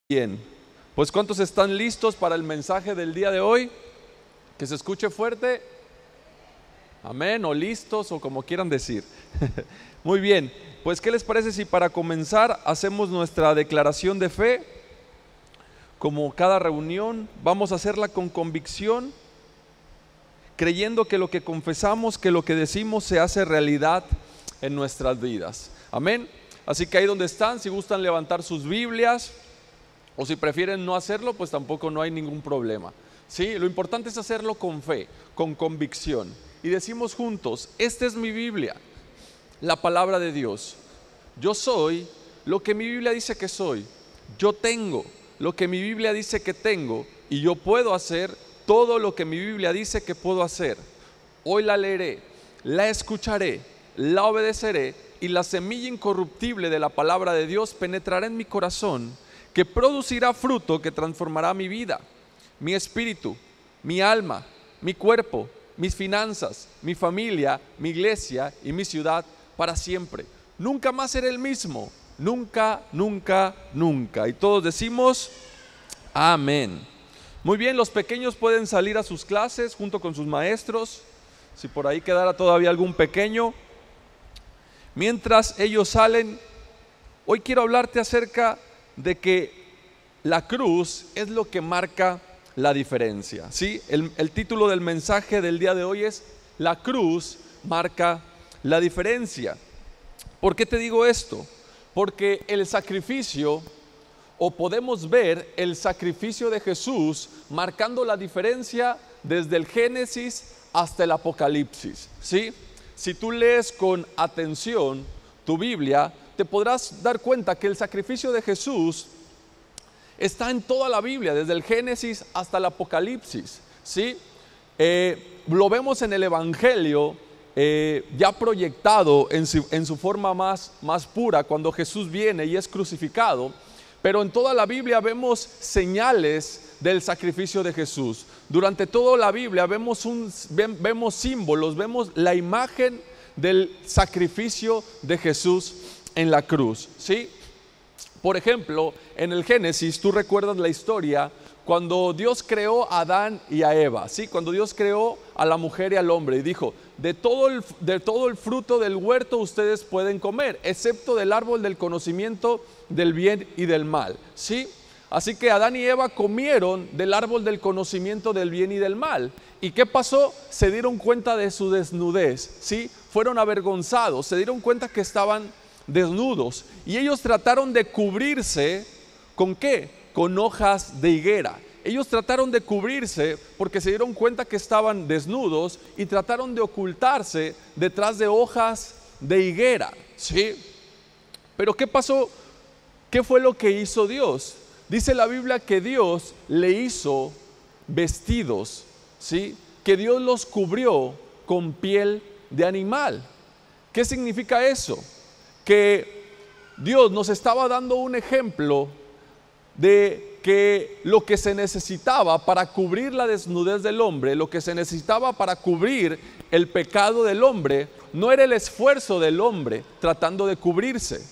Bien, pues ¿cuántos están listos para el mensaje del día de hoy? Que se escuche fuerte. Amén, o listos, o como quieran decir. Muy bien, pues ¿qué les parece si para comenzar hacemos nuestra declaración de fe? Como cada reunión, vamos a hacerla con convicción, creyendo que lo que confesamos, que lo que decimos se hace realidad en nuestras vidas. Amén. Así que ahí donde están, si gustan levantar sus Biblias, o si prefieren no hacerlo, pues tampoco no hay ningún problema. ¿Sí? Lo importante es hacerlo con fe, con convicción. Y decimos juntos, esta es mi Biblia, la palabra de Dios. Yo soy lo que mi Biblia dice que soy. Yo tengo lo que mi Biblia dice que tengo. Y yo puedo hacer todo lo que mi Biblia dice que puedo hacer. Hoy la leeré, la escucharé, la obedeceré, y la semilla incorruptible de la palabra de Dios penetrará en mi corazón, que producirá fruto que transformará mi vida, mi espíritu, mi alma, mi cuerpo, mis finanzas, mi familia, mi iglesia y mi ciudad para siempre. Nunca más seré el mismo, nunca, nunca, nunca. Y todos decimos amén. Muy bien, los pequeños pueden salir a sus clases junto con sus maestros, si por ahí quedara todavía algún pequeño. Mientras ellos salen, hoy quiero hablarte acerca de que la cruz es lo que marca la diferencia. ¿Sí? El título del mensaje del día de hoy es La cruz marca la diferencia. ¿Por qué te digo esto? Porque el sacrificio, o podemos ver el sacrificio de Jesús marcando la diferencia desde el Génesis hasta el Apocalipsis. ¿Sí? Si tú lees con atención tu Biblia, te podrás dar cuenta que el sacrificio de Jesús está en toda la Biblia, desde el Génesis hasta el Apocalipsis. ¿Sí? Lo vemos en el Evangelio ya proyectado en su forma más pura, cuando Jesús viene y es crucificado. Pero en toda la Biblia vemos señales del sacrificio de Jesús. Durante toda la Biblia vemos símbolos, vemos la imagen del sacrificio de Jesús en la cruz. ¿Sí? Por ejemplo, en el Génesis, tú recuerdas la historia cuando Dios creó a Adán y a Eva. ¿Sí? Cuando Dios creó a la mujer y al hombre y dijo, de todo el fruto del huerto ustedes pueden comer, excepto del árbol del conocimiento del bien y del mal. ¿Sí? Así que Adán y Eva comieron del árbol del conocimiento del bien y del mal. ¿Y qué pasó? Se dieron cuenta de su desnudez. ¿Sí? Fueron avergonzados, se dieron cuenta que estaban desnudos. Y ellos trataron de cubrirse, ¿con qué? Con hojas de higuera. Ellos trataron de cubrirse porque se dieron cuenta que estaban desnudos y trataron de ocultarse detrás de hojas de higuera. ¿Sí? Pero ¿qué pasó? ¿Qué fue lo que hizo Dios? Dice la Biblia que Dios le hizo vestidos, ¿sí? Que Dios los cubrió con piel de animal. ¿Qué significa eso? Que Dios nos estaba dando un ejemplo de que lo que se necesitaba para cubrir la desnudez del hombre, lo que se necesitaba para cubrir el pecado del hombre, no era el esfuerzo del hombre tratando de cubrirse,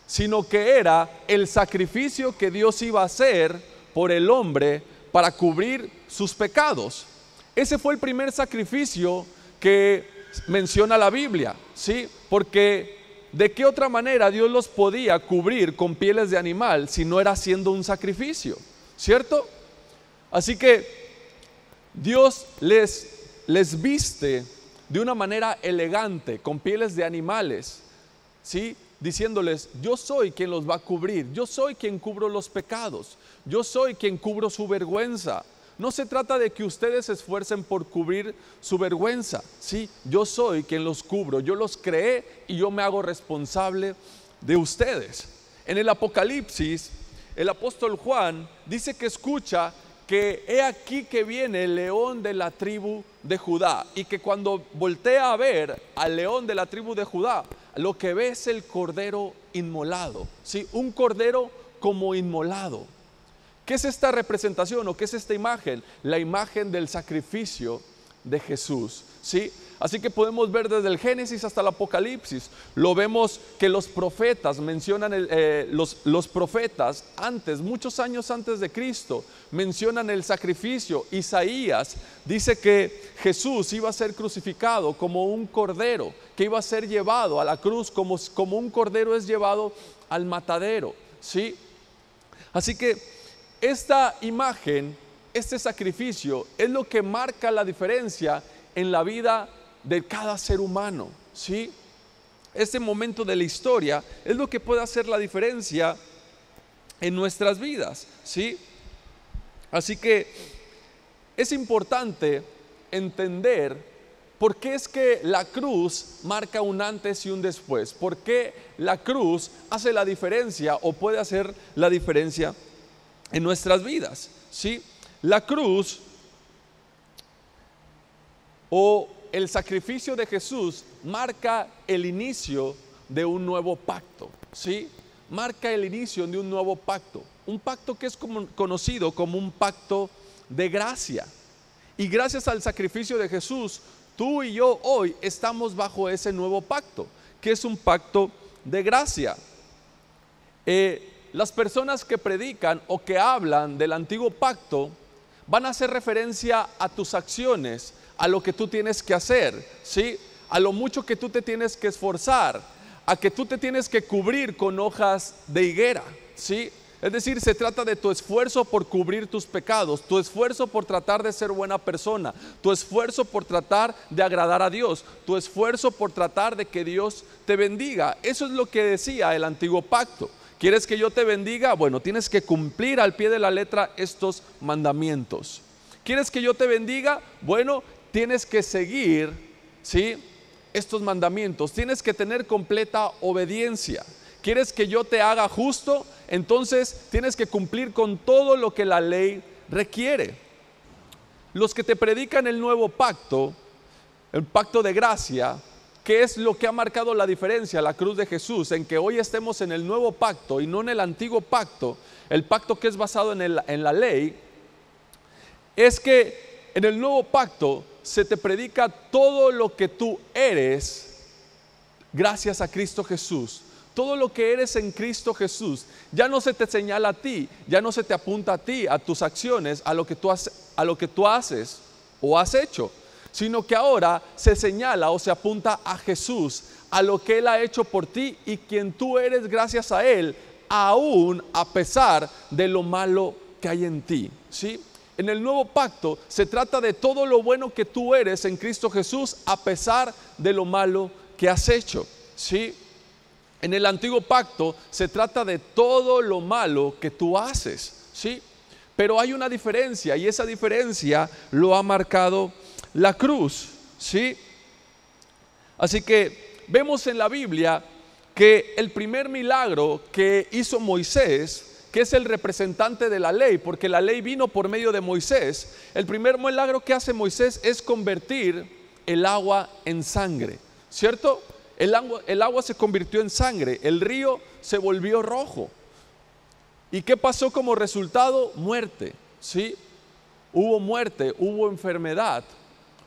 sino que era el sacrificio que Dios iba a hacer por el hombre para cubrir sus pecados. Ese fue el primer sacrificio que menciona la Biblia, ¿sí? Porque ¿de qué otra manera Dios los podía cubrir con pieles de animal si no era haciendo un sacrificio? ¿Cierto? Así que Dios les viste de una manera elegante, con pieles de animales, ¿sí? Diciéndoles, yo soy quien los va a cubrir, yo soy quien cubro los pecados, yo soy quien cubro su vergüenza. No se trata de que ustedes se esfuercen por cubrir su vergüenza, ¿sí? Yo soy quien los cubro, yo los creé y yo me hago responsable de ustedes. En el Apocalipsis, el apóstol Juan dice que escucha que he aquí que viene el león de la tribu de Judá, y que cuando voltea a ver al león de la tribu de Judá, lo que ve es el cordero inmolado, ¿sí? Un cordero como inmolado. ¿Qué es esta representación o qué es esta imagen? La imagen del sacrificio de Jesús, ¿sí? Así que podemos ver desde el Génesis hasta el Apocalipsis. Lo vemos que los profetas mencionan, los profetas antes, muchos años antes de Cristo, mencionan el sacrificio. Isaías dice que Jesús iba a ser crucificado como un cordero, que iba a ser llevado a la cruz como un cordero es llevado al matadero, ¿sí? Así que esta imagen, este sacrificio es lo que marca la diferencia en la vida de cada ser humano, ¿sí? Este momento de la historia es lo que puede hacer la diferencia en nuestras vidas, ¿sí? Así que es importante entender por qué es que la cruz marca un antes y un después, por qué la cruz hace la diferencia o puede hacer la diferencia en nuestras vidas, ¿sí? La cruz o el sacrificio de Jesús marca el inicio de un nuevo pacto, ¿sí? Marca el inicio de un nuevo pacto, un pacto que es conocido como un pacto de gracia. Y gracias al sacrificio de Jesús, tú y yo hoy estamos bajo ese nuevo pacto, que es un pacto de gracia. Las personas que predican o que hablan del antiguo pacto van a hacer referencia a tus acciones, a lo que tú tienes que hacer, ¿sí? A lo mucho que tú te tienes que esforzar, a que tú te tienes que cubrir con hojas de higuera, ¿sí? Es decir, se trata de tu esfuerzo por cubrir tus pecados, tu esfuerzo por tratar de ser buena persona, tu esfuerzo por tratar de agradar a Dios, tu esfuerzo por tratar de que Dios te bendiga. Eso es lo que decía el antiguo pacto. ¿Quieres que yo te bendiga? Bueno, tienes que cumplir al pie de la letra estos mandamientos. ¿Quieres que yo te bendiga? Bueno, tienes que seguir, ¿sí?, estos mandamientos. Tienes que tener completa obediencia. ¿Quieres que yo te haga justo? Entonces tienes que cumplir con todo lo que la ley requiere. Los que te predican el nuevo pacto, el pacto de gracia, ¿qué es lo que ha marcado la diferencia? La cruz de Jesús, en que hoy estemos en el nuevo pacto y no en el antiguo pacto, el pacto que es basado en la ley, es que en el nuevo pacto se te predica todo lo que tú eres gracias a Cristo Jesús. Todo lo que eres en Cristo Jesús. Ya no se te señala a ti, ya no se te apunta a ti, a tus acciones, a lo que tú haces o has hecho, sino que ahora se señala o se apunta a Jesús, a lo que Él ha hecho por ti y quien tú eres gracias a Él, aún a pesar de lo malo que hay en ti, ¿sí? En el nuevo pacto se trata de todo lo bueno que tú eres en Cristo Jesús a pesar de lo malo que has hecho, ¿sí? En el antiguo pacto se trata de todo lo malo que tú haces, ¿sí? Pero hay una diferencia y esa diferencia lo ha marcado la cruz, ¿sí? Así que vemos en la Biblia que el primer milagro que hizo Moisés, que es el representante de la ley, porque la ley vino por medio de Moisés, el primer milagro que hace Moisés es convertir el agua en sangre, ¿cierto? El agua se convirtió en sangre, el río se volvió rojo. ¿Y qué pasó como resultado? Muerte, ¿sí? Hubo muerte, hubo enfermedad,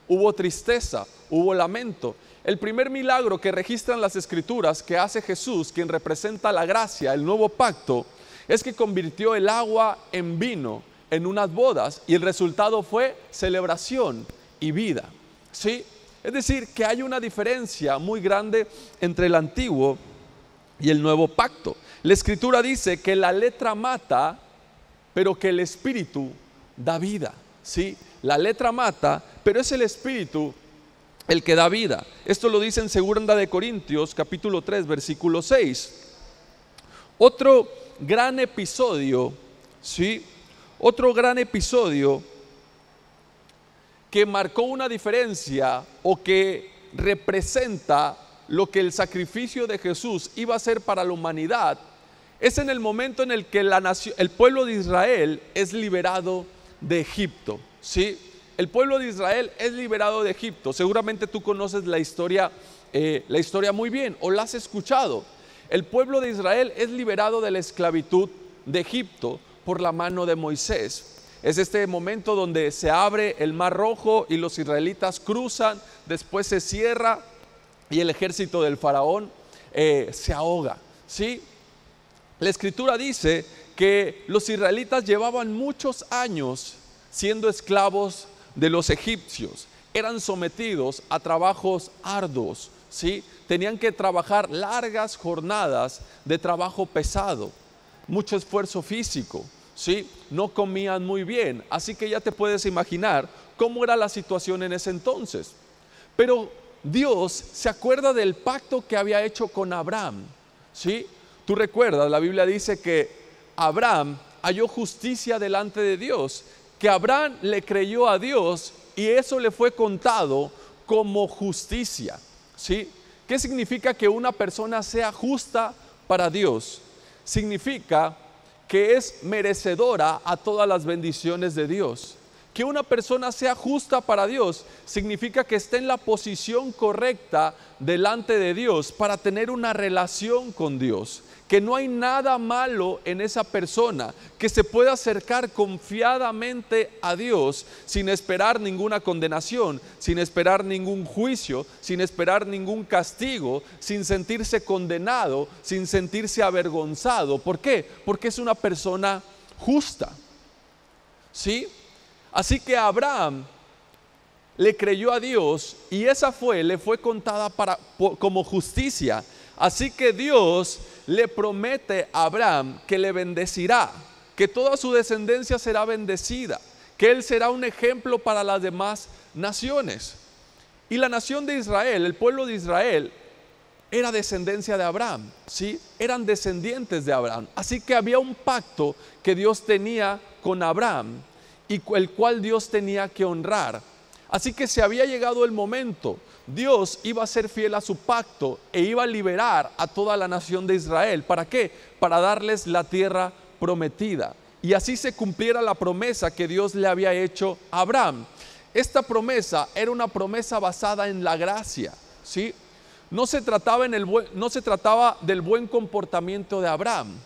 hubo tristeza, hubo lamento. El primer milagro que registran las Escrituras que hace Jesús, quien representa la gracia, el nuevo pacto, es que convirtió el agua en vino en unas bodas y el resultado fue celebración y vida, ¿sí? Es decir, que hay una diferencia muy grande entre el antiguo y el nuevo pacto. La Escritura dice que la letra mata, pero que el Espíritu da vida, ¿sí? La letra mata, pero es el Espíritu el que da vida. Esto lo dice en 2 Corintios capítulo 3 versículo 6. Otro gran episodio, ¿sí? Otro gran episodio que marcó una diferencia o que representa lo que el sacrificio de Jesús iba a ser para la humanidad, es en el momento en el que el pueblo de Israel es liberado de Egipto, ¿sí? El pueblo de Israel es liberado de Egipto. Seguramente tú conoces la historia muy bien o la has escuchado. El pueblo de Israel es liberado de la esclavitud de Egipto por la mano de Moisés. Es este momento donde se abre el Mar Rojo y los israelitas cruzan, después se cierra y el ejército del faraón se ahoga, ¿sí? La escritura dice que los israelitas llevaban muchos años siendo esclavos de los egipcios, eran sometidos a trabajos arduos, ¿sí? Tenían que trabajar largas jornadas de trabajo pesado, mucho esfuerzo físico, ¿sí? No comían muy bien, así que ya te puedes imaginar cómo era la situación en ese entonces. Pero Dios se acuerda del pacto que había hecho con Abraham, ¿sí? Tú recuerdas, la Biblia dice que Abraham halló justicia delante de Dios, que Abraham le creyó a Dios y eso le fue contado como justicia, ¿sí? ¿Qué significa que una persona sea justa para Dios? Significa que es merecedora a todas las bendiciones de Dios. Que una persona sea justa para Dios significa que esté en la posición correcta delante de Dios para tener una relación con Dios. Que no hay nada malo en esa persona, que se puede acercar confiadamente a Dios sin esperar ninguna condenación, sin esperar ningún juicio, sin esperar ningún castigo, sin sentirse condenado, sin sentirse avergonzado. ¿Por qué? Porque es una persona justa, ¿sí? Así que Abraham le creyó a Dios y esa le fue contada como justicia. Así que Dios le promete a Abraham que le bendecirá, que toda su descendencia será bendecida, que él será un ejemplo para las demás naciones. Y la nación de Israel, el pueblo de Israel, era descendencia de Abraham, ¿sí? Eran descendientes de Abraham. Así que había un pacto que Dios tenía con Abraham y el cual Dios tenía que honrar. Así que se había llegado el momento, Dios iba a ser fiel a su pacto e iba a liberar a toda la nación de Israel. ¿Para qué? Para darles la tierra prometida. Y así se cumpliera la promesa que Dios le había hecho a Abraham. Esta promesa era una promesa basada en la gracia, ¿sí? No se trataba del buen comportamiento de Abraham.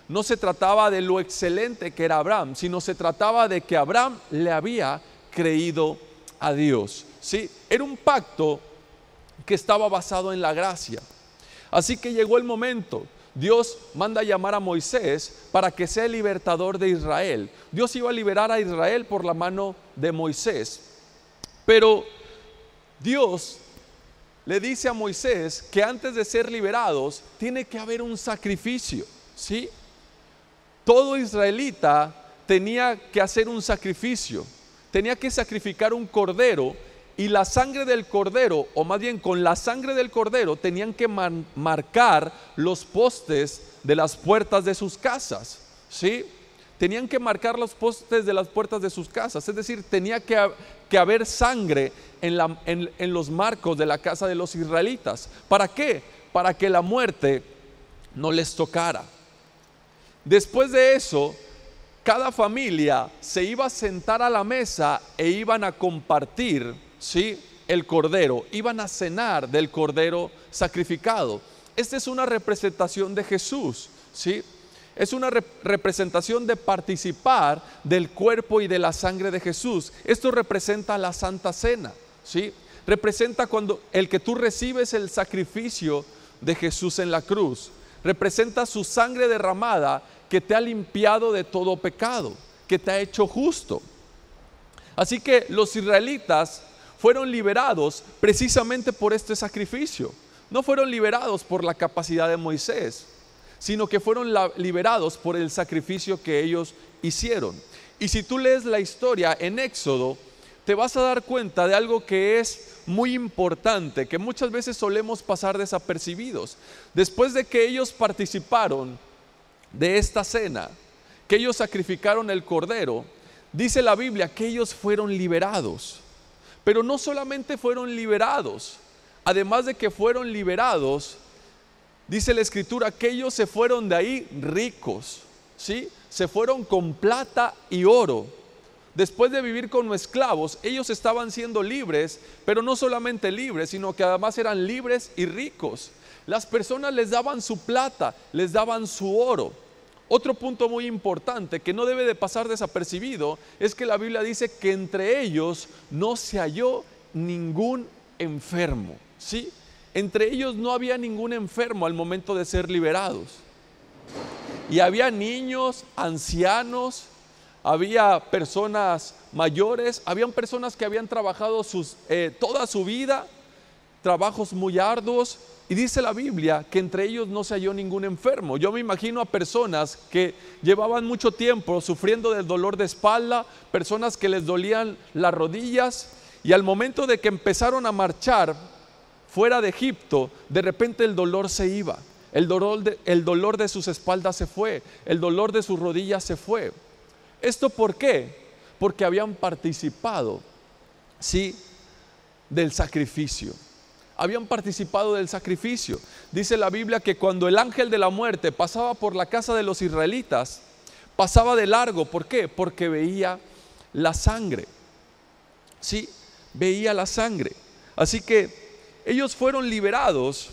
No se trataba de lo excelente que era Abraham, sino se trataba de que Abraham le había creído a Dios, ¿sí? Era un pacto que estaba basado en la gracia. Así que llegó el momento. Dios manda a llamar a Moisés para que sea el libertador de Israel. Dios iba a liberar a Israel por la mano de Moisés. Pero Dios le dice a Moisés que antes de ser liberados tiene que haber un sacrificio, ¿sí? Todo israelita tenía que hacer un sacrificio, tenía que sacrificar un cordero y la sangre del cordero, o más bien con la sangre del cordero, tenían que marcar los postes de las puertas de sus casas, ¿sí? Tenían que marcar los postes de las puertas de sus casas, es decir, tenía que haber sangre en los marcos de la casa de los israelitas. ¿Para qué? Para que la muerte no les tocara. Después de eso, cada familia se iba a sentar a la mesa e iban a compartir, ¿sí?, el cordero, iban a cenar del cordero sacrificado. Esta es una representación de Jesús, ¿sí? Es una representación de participar del cuerpo y de la sangre de Jesús. Esto representa la Santa Cena, ¿sí? Representa cuando el que tú recibes el sacrificio de Jesús en la cruz. Representa su sangre derramada que te ha limpiado de todo pecado, que te ha hecho justo. Así que los israelitas fueron liberados precisamente por este sacrificio. No fueron liberados por la capacidad de Moisés, sino que fueron liberados por el sacrificio que ellos hicieron. Y si tú lees la historia en Éxodo, te vas a dar cuenta de algo que es muy importante, que muchas veces solemos pasar desapercibidos. Después de que ellos participaron de esta cena, que ellos sacrificaron el cordero, dice la Biblia que ellos fueron liberados. Pero no solamente fueron liberados, además de que fueron liberados, dice la Escritura que ellos se fueron de ahí ricos, ¿sí? Se fueron con plata y oro. Después de vivir como esclavos, ellos estaban siendo libres, pero no solamente libres, sino que además eran libres y ricos. Las personas les daban su plata, les daban su oro. Otro punto muy importante que no debe de pasar desapercibido es que la Biblia dice que entre ellos no se halló ningún enfermo, ¿sí? Entre ellos no había ningún enfermo al momento de ser liberados. Y había niños, ancianos, había personas mayores, habían personas que habían trabajado toda su vida, trabajos muy arduos, y dice la Biblia que entre ellos no se halló ningún enfermo. Yo me imagino a personas que llevaban mucho tiempo sufriendo del dolor de espalda, personas que les dolían las rodillas, y al momento de que empezaron a marchar fuera de Egipto, de repente el dolor se iba, el dolor de sus espaldas se fue, el dolor de sus rodillas se fue. ¿Esto por qué? Porque habían participado, ¿sí?, del sacrificio. Habían participado del sacrificio. Dice la Biblia que cuando el ángel de la muerte pasaba por la casa de los israelitas, pasaba de largo. ¿Por qué? Porque veía la sangre. Sí, veía la sangre. Así que ellos fueron liberados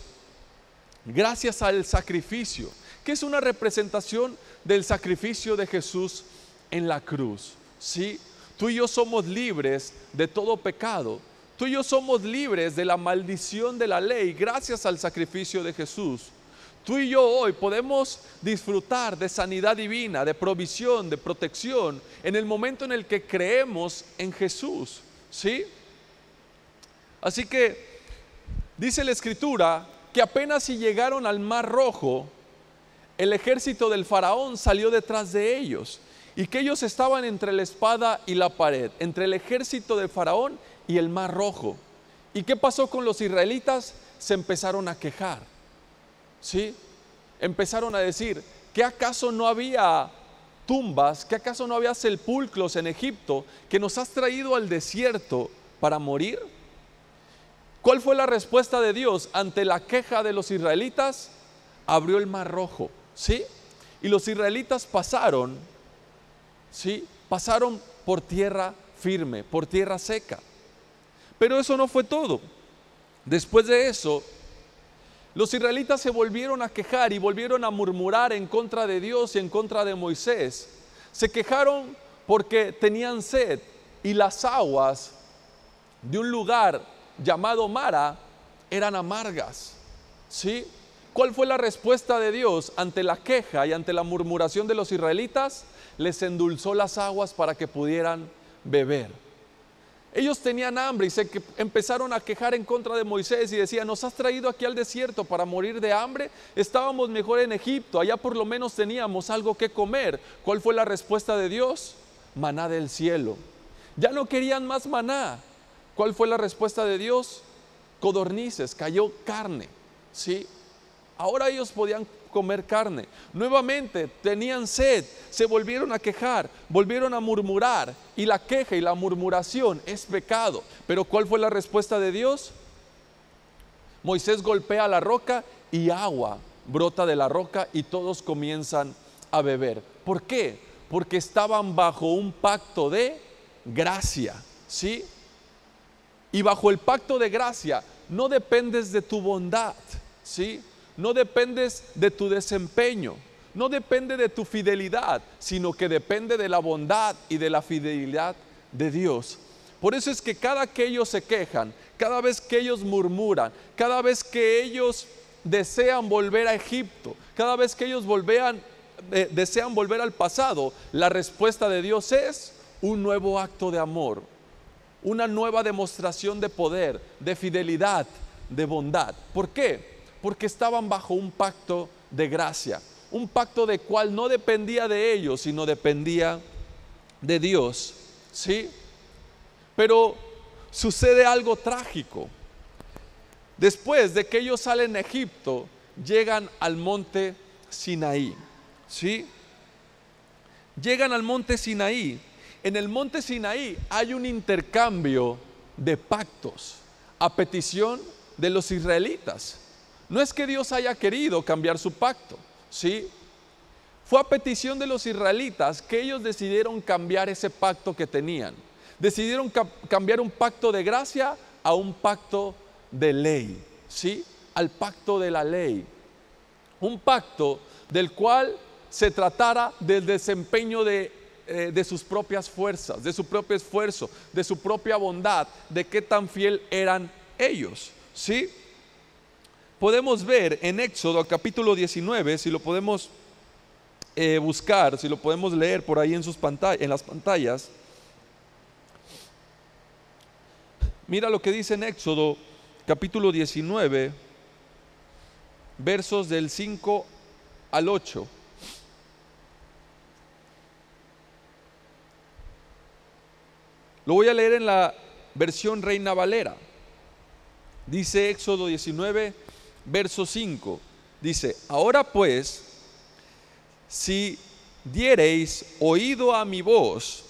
gracias al sacrificio, que es una representación del sacrificio de Jesús en la cruz. ¿Sí? Tú y yo somos libres de todo pecado. Tú y yo somos libres de la maldición de la ley gracias al sacrificio de Jesús. Tú y yo hoy podemos disfrutar de sanidad divina, de provisión, de protección en el momento en el que creemos en Jesús. ¿Sí? Así que dice la Escritura que apenas si llegaron al Mar Rojo, el ejército del faraón salió detrás de ellos y que ellos estaban entre la espada y la pared, entre el ejército del faraón y el Mar Rojo. ¿Y qué pasó con los israelitas? Se empezaron a quejar, ¿sí? Empezaron a decir, ¿qué acaso no había tumbas? ¿Qué acaso no había sepulcros en Egipto que nos has traído al desierto para morir? ¿Cuál fue la respuesta de Dios ante la queja de los israelitas? Abrió el Mar Rojo, ¿sí? Y los israelitas pasaron, ¿sí?, pasaron por tierra firme, por tierra seca. Pero eso no fue todo. Después de eso, los israelitas se volvieron a quejar y volvieron a murmurar en contra de Dios y en contra de Moisés. Se quejaron porque tenían sed y las aguas de un lugar llamado Mara eran amargas. ¿Sí? ¿Cuál fue la respuesta de Dios ante la queja y ante la murmuración de los israelitas? Les endulzó las aguas para que pudieran beber. Ellos tenían hambre y empezaron a quejar en contra de Moisés y decían, nos has traído aquí al desierto para morir de hambre. Estábamos mejor en Egipto, allá por lo menos teníamos algo que comer. ¿Cuál fue la respuesta de Dios? Maná del cielo. Ya no querían más maná. ¿Cuál fue la respuesta de Dios? Codornices, cayó carne, ¿sí? Ahora ellos podían comer carne. Nuevamente tenían sed, se volvieron a quejar, volvieron a murmurar, y la queja y la murmuración es pecado. Pero ¿cuál fue la respuesta de Dios? Moisés golpea la roca y agua brota de la roca y todos comienzan a beber. ¿Por qué? Porque estaban bajo un pacto de gracia, ¿sí? Y bajo el pacto de gracia no dependes de tu bondad, ¿sí? No dependes de tu desempeño, no depende de tu fidelidad, sino que depende de la bondad y de la fidelidad de Dios. Por eso es que cada que ellos se quejan, cada vez que ellos murmuran, cada vez que ellos desean volver a Egipto, cada vez que ellos desean volver al pasado, la respuesta de Dios es un nuevo acto de amor, una nueva demostración de poder, de fidelidad, de bondad. ¿Por qué? Porque estaban bajo un pacto de gracia, un pacto de cual no dependía de ellos, sino dependía de Dios, ¿sí? Pero sucede algo trágico. Después de que ellos salen de Egipto, llegan al monte Sinaí, ¿sí? Llegan al monte Sinaí. En el monte Sinaí hay un intercambio de pactos a petición de los israelitas. No es que Dios haya querido cambiar su pacto, ¿sí? Fue a petición de los israelitas que ellos decidieron cambiar ese pacto que tenían. Decidieron cambiar un pacto de gracia a un pacto de ley, ¿sí? Al pacto de la ley. Un pacto del cual se tratara del desempeño de sus propias fuerzas, de su propio esfuerzo, de su propia bondad, de qué tan fiel eran ellos, ¿sí? Podemos ver en Éxodo capítulo 19, si lo podemos buscar, si lo podemos leer por ahí en las pantallas. Mira lo que dice en Éxodo capítulo 19, versos del 5 al 8. Lo voy a leer en la versión Reina Valera. Dice Éxodo 19, verso 5. Dice: ahora pues, si diereis oído a mi voz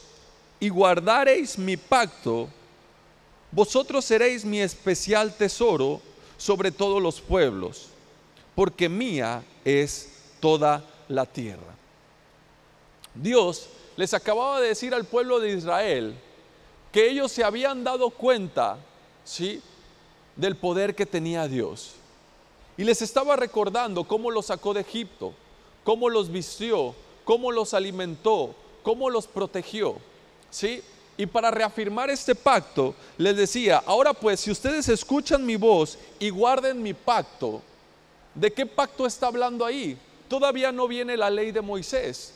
y guardareis mi pacto, vosotros seréis mi especial tesoro sobre todos los pueblos, porque mía es toda la tierra. Dios les acababa de decir al pueblo de Israel que ellos se habían dado cuenta, ¿sí?, del poder que tenía Dios. Y les estaba recordando cómo los sacó de Egipto, cómo los vistió, cómo los alimentó, cómo los protegió, ¿sí? Y para reafirmar este pacto, les decía: ahora pues, si ustedes escuchan mi voz y guarden mi pacto. ¿De qué pacto está hablando ahí? Todavía no viene la ley de Moisés,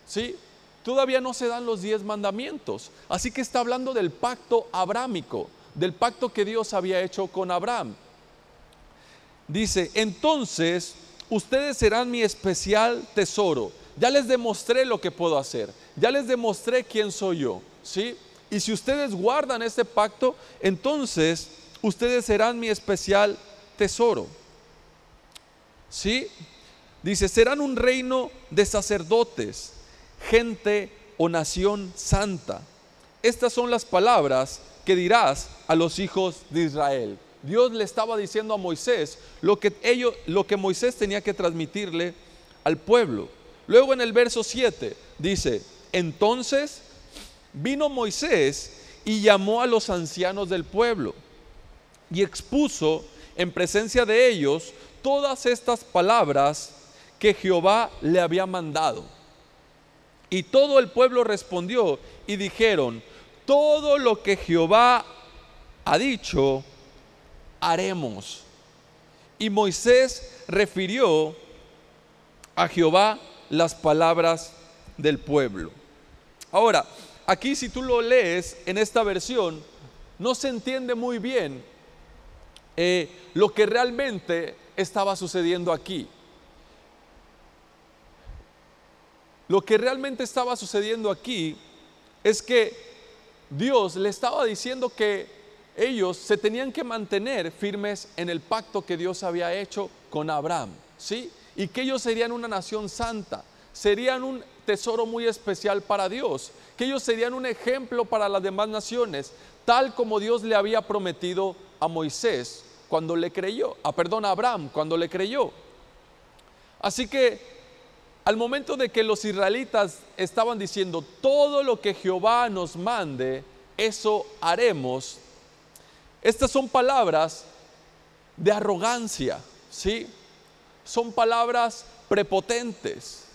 ¿sí? Todavía no se dan los 10 mandamientos. Así que está hablando del pacto abrámico, del pacto que Dios había hecho con Abraham. Dice: entonces ustedes serán mi especial tesoro. Ya les demostré lo que puedo hacer, ya les demostré quién soy yo, ¿sí? Y si ustedes guardan este pacto, entonces ustedes serán mi especial tesoro, ¿sí? Dice: serán un reino de sacerdotes, gente o nación santa. Estas son las palabras que dirás a los hijos de Israel. Dios le estaba diciendo a Moisés lo que Moisés tenía que transmitirle al pueblo. Luego en el verso 7 dice: entonces vino Moisés y llamó a los ancianos del pueblo y expuso en presencia de ellos todas estas palabras que Jehová le había mandado. Y todo el pueblo respondió y dijeron: todo lo que Jehová ha dicho, haremos. Y Moisés refirió a Jehová las palabras del pueblo. Ahora, aquí si tú lo lees en esta versión, no se entiende muy bien lo que realmente estaba sucediendo aquí. Lo que realmente estaba sucediendo aquí es que Dios le estaba diciendo que ellos se tenían que mantener firmes en el pacto que Dios había hecho con Abraham, ¿sí? Y que ellos serían una nación santa, serían un tesoro muy especial para Dios, que ellos serían un ejemplo para las demás naciones, tal como Dios le había prometido a Moisés cuando le creyó, a Abraham cuando le creyó. Así que al momento de que los israelitas estaban diciendo: todo lo que Jehová nos mande, eso haremos, estas son palabras de arrogancia, ¿sí? Son palabras prepotentes.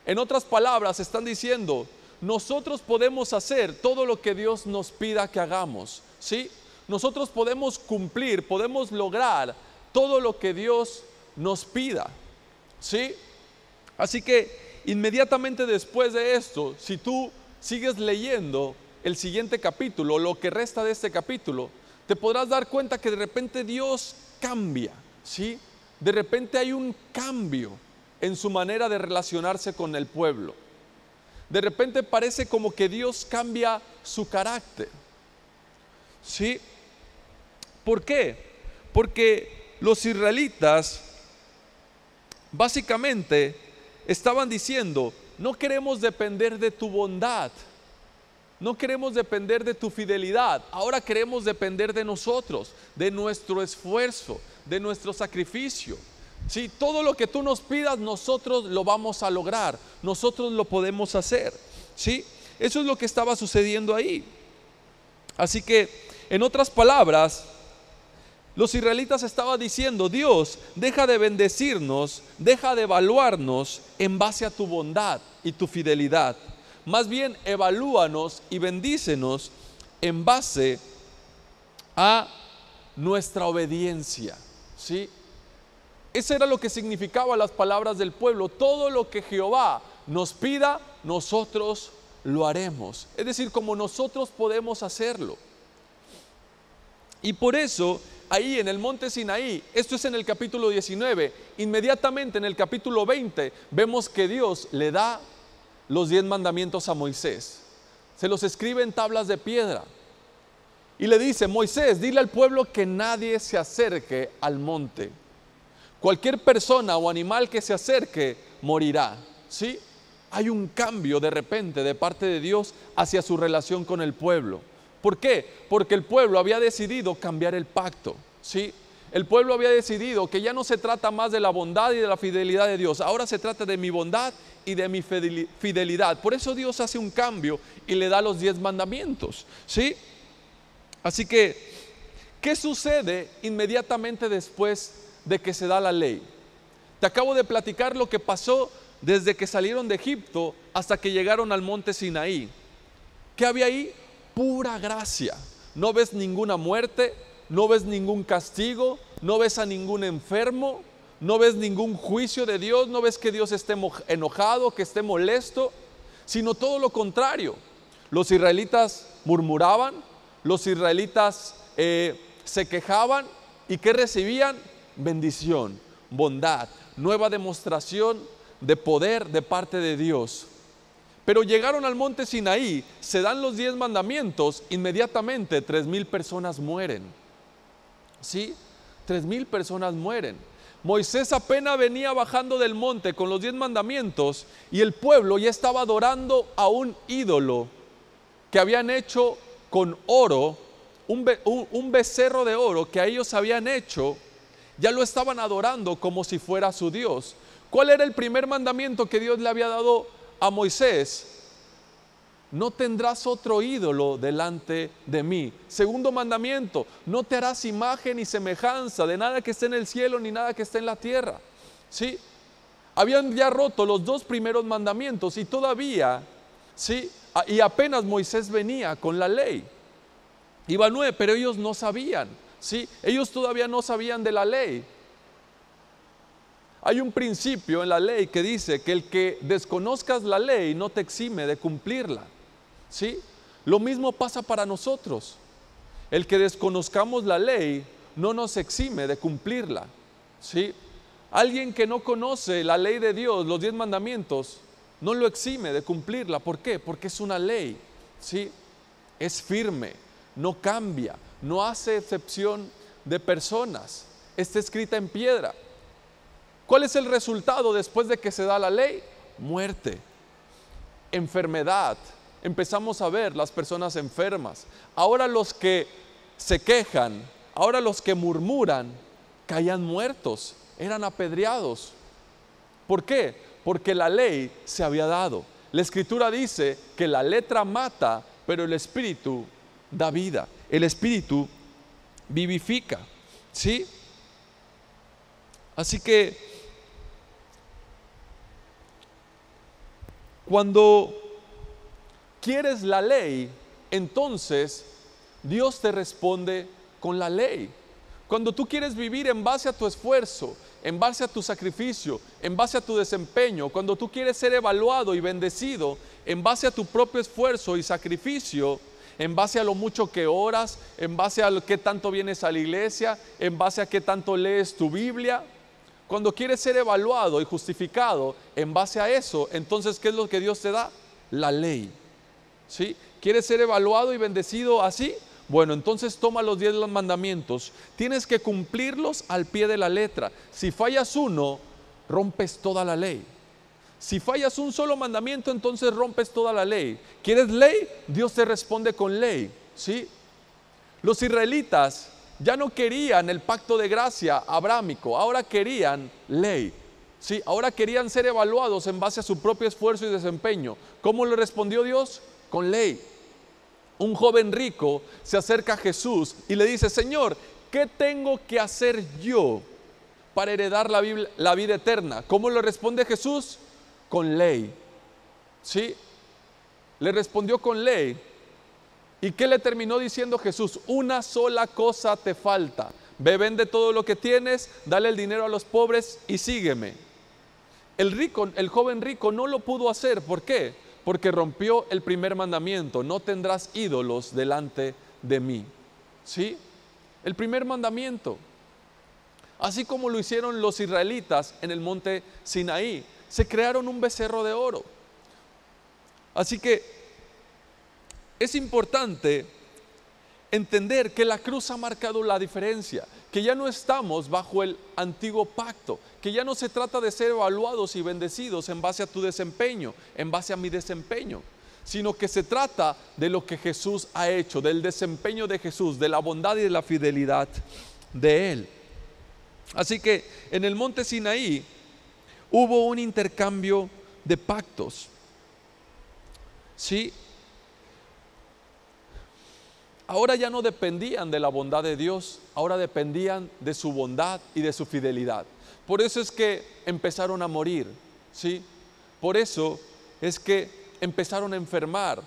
En otras palabras, están diciendo: nosotros podemos hacer todo lo que Dios nos pida que hagamos, ¿sí? Nosotros podemos cumplir, podemos lograr todo lo que Dios nos pida, ¿sí? Así que inmediatamente después de esto, si tú sigues leyendo el siguiente capítulo, lo que resta de este capítulo, te podrás dar cuenta que de repente Dios cambia, ¿sí? De repente hay un cambio en su manera de relacionarse con el pueblo. De repente parece como que Dios cambia su carácter, ¿sí? ¿Por qué? Porque los israelitas básicamente estaban diciendo: no queremos depender de tu bondad, no queremos depender de tu fidelidad, ahora queremos depender de nosotros, de nuestro esfuerzo, de nuestro sacrificio. Sí, todo lo que tú nos pidas, nosotros lo vamos a lograr, nosotros lo podemos hacer, ¿sí? Eso es lo que estaba sucediendo ahí. Así que, en otras palabras, Los israelitas estaban diciendo: Dios, deja de bendecirnos, deja de evaluarnos en base a tu bondad y tu fidelidad. Más bien, evalúanos y bendícenos en base a nuestra obediencia. ¿Sí? Eso era lo que significaban las palabras del pueblo. Todo lo que Jehová nos pida, nosotros lo haremos. Es decir, como nosotros podemos hacerlo. Y por eso, ahí en el monte Sinaí, esto es en el capítulo 19, inmediatamente en el capítulo 20, vemos que Dios le da los 10 mandamientos a Moisés. Se los escribe en tablas de piedra. Y le dice: Moisés, dile al pueblo que nadie se acerque al monte. Cualquier persona o animal que se acerque morirá. ¿Sí? Hay un cambio de repente de parte de Dios hacia su relación con el pueblo. ¿Por qué? Porque el pueblo había decidido cambiar el pacto. ¿Sí? El pueblo había decidido que ya no se trata más de la bondad y de la fidelidad de Dios. Ahora se trata de mi bondad y de mi fidelidad. Por eso Dios hace un cambio y le da los 10 mandamientos. ¿Sí? Así que, ¿qué sucede inmediatamente después de que se da la ley? Te acabo de platicar lo que pasó desde que salieron de Egipto hasta que llegaron al monte Sinaí. ¿Qué había ahí? Pura gracia. No ves ninguna muerte, no ves ningún castigo, no ves a ningún enfermo, no ves ningún juicio de Dios, no ves que Dios esté enojado, que esté molesto, sino todo lo contrario. Los israelitas murmuraban, los israelitas se quejaban, ¿y qué recibían? Bendición, bondad, nueva demostración de poder de parte de Dios. Pero llegaron al monte Sinaí, se dan los 10 mandamientos, inmediatamente 3,000 personas mueren. ¿Sí? 3,000 personas mueren. Moisés apenas venía bajando del monte con los 10 mandamientos y el pueblo ya estaba adorando a un ídolo que habían hecho con oro, un becerro de oro que a ellos habían hecho, ya lo estaban adorando como si fuera su Dios. ¿Cuál era el primer mandamiento que Dios le había dado a Moisés? No tendrás otro ídolo delante de mí. Segundo mandamiento: no te harás imagen ni semejanza de nada que esté en el cielo ni nada que esté en la tierra. ¿Sí? Habían ya roto los 2 primeros mandamientos y todavía, ¿sí? Y apenas Moisés venía con la ley. Iba 9, pero ellos no sabían. ¿Sí? Ellos todavía no sabían de la ley. Hay un principio en la ley que dice que el que desconozcas la ley no te exime de cumplirla. ¿Sí? Lo mismo pasa para nosotros. El que desconozcamos la ley no nos exime de cumplirla. ¿Sí? Alguien que no conoce la ley de Dios, los 10 mandamientos, no lo exime de cumplirla. ¿Por qué? Porque es una ley. ¿Sí? Es firme, no cambia, no hace excepción de personas. Está escrita en piedra. ¿Cuál es el resultado después de que se da la ley? Muerte, enfermedad. Empezamos a ver las personas enfermas. Ahora los que se quejan, ahora los que murmuran, caían muertos, eran apedreados. ¿Por qué? Porque la ley se había dado. La Escritura dice que la letra mata, pero el Espíritu da vida. El Espíritu vivifica. ¿Sí? Así que cuando quieres la ley, entonces Dios te responde con la ley. Cuando tú quieres vivir en base a tu esfuerzo, en base a tu sacrificio, en base a tu desempeño, cuando tú quieres ser evaluado y bendecido en base a tu propio esfuerzo y sacrificio, en base a lo mucho que oras, en base a qué tanto vienes a la iglesia, en base a qué tanto lees tu Biblia, cuando quieres ser evaluado y justificado en base a eso, entonces ¿qué es lo que Dios te da? La ley. ¿Sí? ¿Quieres ser evaluado y bendecido así? Bueno, entonces toma los 10 mandamientos. Tienes que cumplirlos al pie de la letra. Si fallas uno, rompes toda la ley. Si fallas un solo mandamiento, entonces rompes toda la ley. ¿Quieres ley? Dios te responde con ley. ¿Sí? Los israelitas ya no querían el pacto de gracia abrámico, ahora querían ley. ¿Sí? Ahora querían ser evaluados en base a su propio esfuerzo y desempeño. ¿Cómo le respondió Dios? Con ley. Un joven rico se acerca a Jesús y le dice: Señor, ¿qué tengo que hacer yo para heredar la vida eterna? ¿Cómo le responde Jesús? Con ley. ¿Sí? Le respondió con ley. ¿Y qué le terminó diciendo Jesús? Una sola cosa te falta. Ve, vende todo lo que tienes, dale el dinero a los pobres y sígueme. El joven rico no lo pudo hacer. ¿Por qué? Porque rompió el primer mandamiento: no tendrás ídolos delante de mí. ¿Sí? El primer mandamiento. Así como lo hicieron los israelitas en el monte Sinaí, se crearon un becerro de oro. Así que es importante entender que la cruz ha marcado la diferencia, que ya no estamos bajo el antiguo pacto, que ya no se trata de ser evaluados y bendecidos en base a tu desempeño, en base a mi desempeño, sino que se trata de lo que Jesús ha hecho, del desempeño de Jesús, de la bondad y de la fidelidad de Él. Así que en el monte Sinaí hubo un intercambio de pactos. ¿Sí? Ahora ya no dependían de la bondad de Dios, ahora dependían de su bondad y de su fidelidad. Por eso es que empezaron a morir, ¿sí? Por eso es que empezaron a enfermar.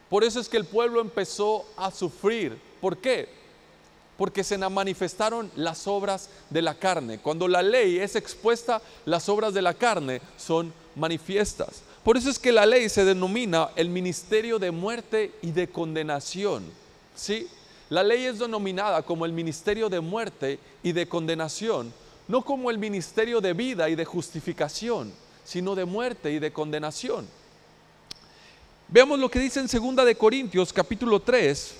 Por eso es que el pueblo empezó a sufrir. ¿Por qué? Porque se manifestaron las obras de la carne. Cuando la ley es expuesta, las obras de la carne son manifiestas. Por eso es que la ley se denomina el ministerio de muerte y de condenación. ¿Sí? La ley es denominada como el ministerio de muerte y de condenación, no como el ministerio de vida y de justificación, sino de muerte y de condenación. Veamos lo que dice en 2 de Corintios capítulo 3,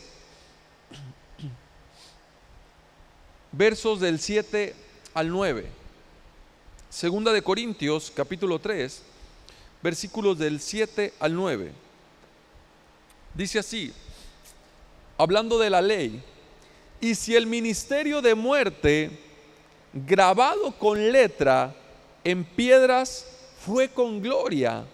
versos del 7 al 9. 2 de Corintios capítulo 3, versículos del 7 al 9. Dice así, hablando de la ley: y si el ministerio de muerte, grabado con letra en piedras, fue con gloria,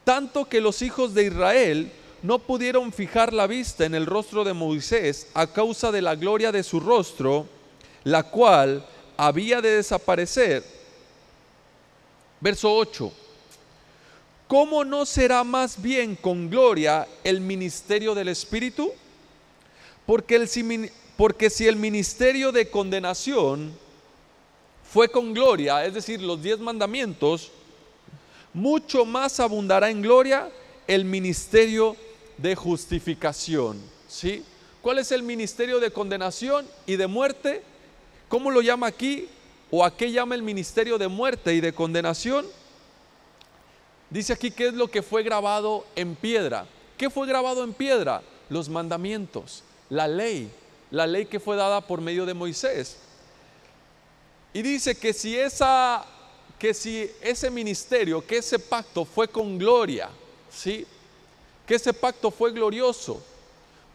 tanto que los hijos de Israel no pudieron fijar la vista en el rostro de Moisés a causa de la gloria de su rostro, la cual había de desaparecer. Verso 8. ¿Cómo no será más bien con gloria el ministerio del Espíritu? Porque si el ministerio de condenación fue con gloria, es decir, los 10 mandamientos, mucho más abundará en gloria el ministerio de justificación. ¿Sí? ¿Cuál es el ministerio de condenación y de muerte? ¿Cómo lo llama aquí? ¿O a qué llama el ministerio de muerte y de condenación? Dice aquí qué es lo que fue grabado en piedra. ¿Qué fue grabado en piedra? Los mandamientos, la ley que fue dada por medio de Moisés. Y dice que si ese ministerio, que ese pacto fue con gloria, ¿sí? Que ese pacto fue glorioso,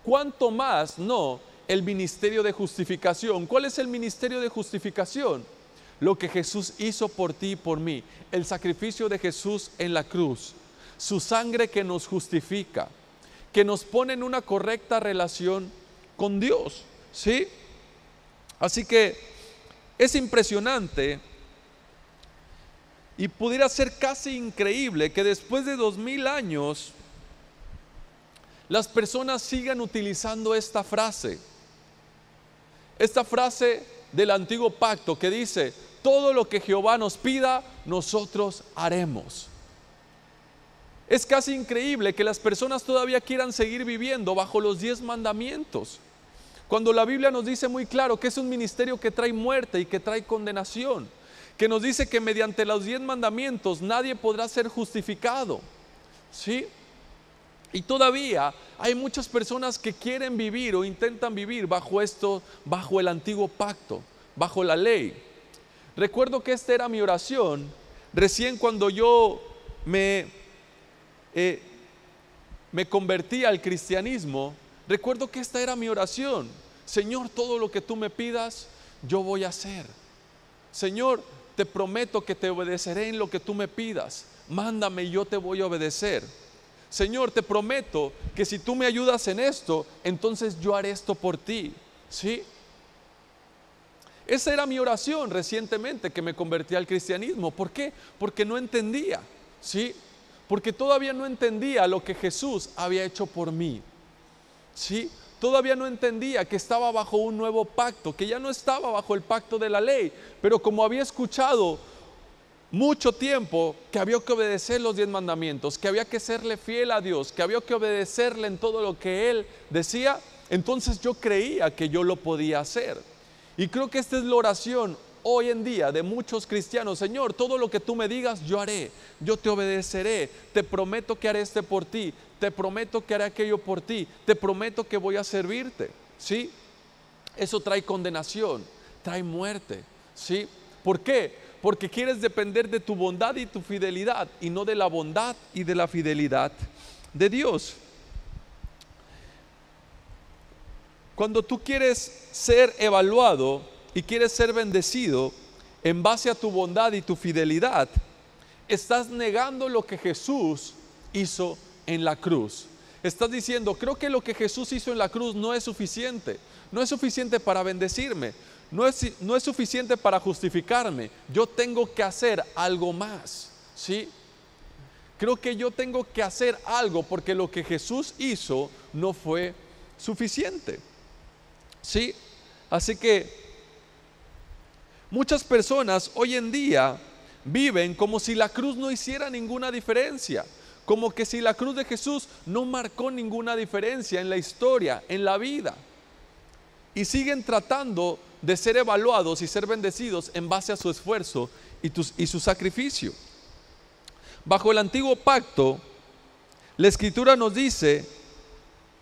¿cuánto más no el ministerio de justificación? ¿Cuál es el ministerio de justificación? Lo que Jesús hizo por ti y por mí, el sacrificio de Jesús en la cruz, su sangre que nos justifica, que nos pone en una correcta relación con Dios, ¿sí? Así que es impresionante y pudiera ser casi increíble que después de 2000 años las personas sigan utilizando esta frase del antiguo pacto que dice: todo lo que Jehová nos pida, nosotros haremos. Es casi increíble que las personas todavía quieran seguir viviendo bajo los 10 mandamientos, cuando la Biblia nos dice muy claro que es un ministerio que trae muerte y que trae condenación, que nos dice que mediante los 10 mandamientos nadie podrá ser justificado. ¿Sí? Y todavía hay muchas personas que quieren vivir o intentan vivir bajo el antiguo pacto, bajo la ley. Recuerdo que esta era mi oración recién cuando yo me convertí al cristianismo. Recuerdo que esta era mi oración: Señor, todo lo que tú me pidas, yo voy a hacer. Señor, te prometo que te obedeceré en lo que tú me pidas. Mándame y yo te voy a obedecer. Señor, te prometo que si tú me ayudas en esto, entonces yo haré esto por ti. ¿Sí? Esa era mi oración recientemente que me convertí al cristianismo. ¿Por qué? Porque no entendía, ¿sí? Porque todavía no entendía lo que Jesús había hecho por mí, ¿sí? Todavía no entendía que estaba bajo un nuevo pacto, que ya no estaba bajo el pacto de la ley, pero como había escuchado mucho tiempo que había que obedecer los 10 mandamientos, que había que serle fiel a Dios, que había que obedecerle en todo lo que Él decía, entonces yo creía que yo lo podía hacer. Y creo que esta es la oración hoy en día de muchos cristianos. Señor, todo lo que tú me digas yo haré, yo te obedeceré, te prometo que haré este por ti, te prometo que haré aquello por ti, te prometo que voy a servirte, ¿sí? Eso trae condenación, trae muerte, ¿sí? ¿Por qué? Porque quieres depender de tu bondad y tu fidelidad y no de la bondad y de la fidelidad de Dios. Cuando tú quieres ser evaluado y quieres ser bendecido en base a tu bondad y tu fidelidad, estás negando lo que Jesús hizo en la cruz. Estás diciendo, creo que lo que Jesús hizo en la cruz no es suficiente. No es suficiente para bendecirme. No es suficiente para justificarme. Yo tengo que hacer algo más, ¿sí? Creo que yo tengo que hacer algo porque lo que Jesús hizo no fue suficiente, ¿sí? Así que muchas personas hoy en día viven como si la cruz no hiciera ninguna diferencia, como que si la cruz de Jesús no marcó ninguna diferencia en la historia, en la vida, y siguen tratando de ser evaluados y ser bendecidos en base a su esfuerzo y su sacrificio. Bajo el antiguo pacto, la Escritura nos dice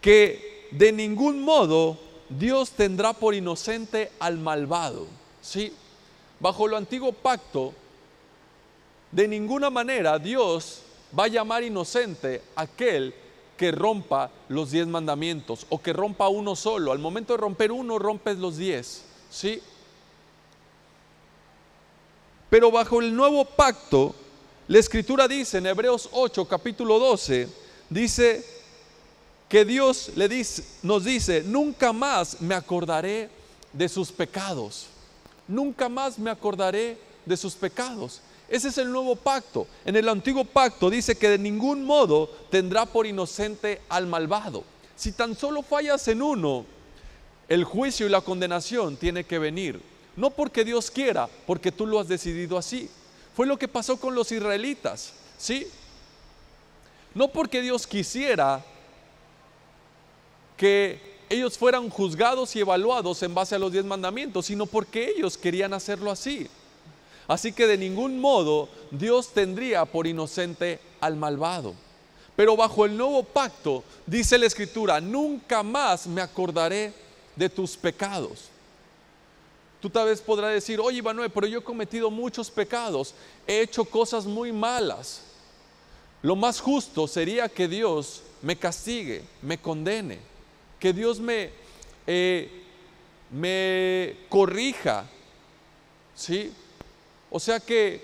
que de ningún modo Dios tendrá por inocente al malvado, ¿sí? Bajo el antiguo pacto, de ninguna manera Dios va a llamar inocente a aquel que rompa los 10 mandamientos o que rompa uno solo. Al momento de romper uno, rompes los 10, ¿sí? Pero bajo el nuevo pacto, la Escritura dice en Hebreos 8, capítulo 12, dice que Dios nos dice, nunca más me acordaré de sus pecados. Nunca más me acordaré de sus pecados. Ese es el nuevo pacto. En el antiguo pacto dice que de ningún modo tendrá por inocente al malvado. Si tan solo fallas en uno, el juicio y la condenación tiene que venir. No porque Dios quiera, porque tú lo has decidido así. Fue lo que pasó con los israelitas, ¿sí? No porque Dios quisiera que ellos fueran juzgados y evaluados en base a los 10 mandamientos, sino porque ellos querían hacerlo así. Así que de ningún modo Dios tendría por inocente al malvado. Pero bajo el nuevo pacto, dice la Escritura, nunca más me acordaré de tus pecados. Tú tal vez podrás decir, oye Manuel, pero yo he cometido muchos pecados, he hecho cosas muy malas. Lo más justo sería que Dios me castigue, me condene, que Dios me corrija, ¿sí? O sea que,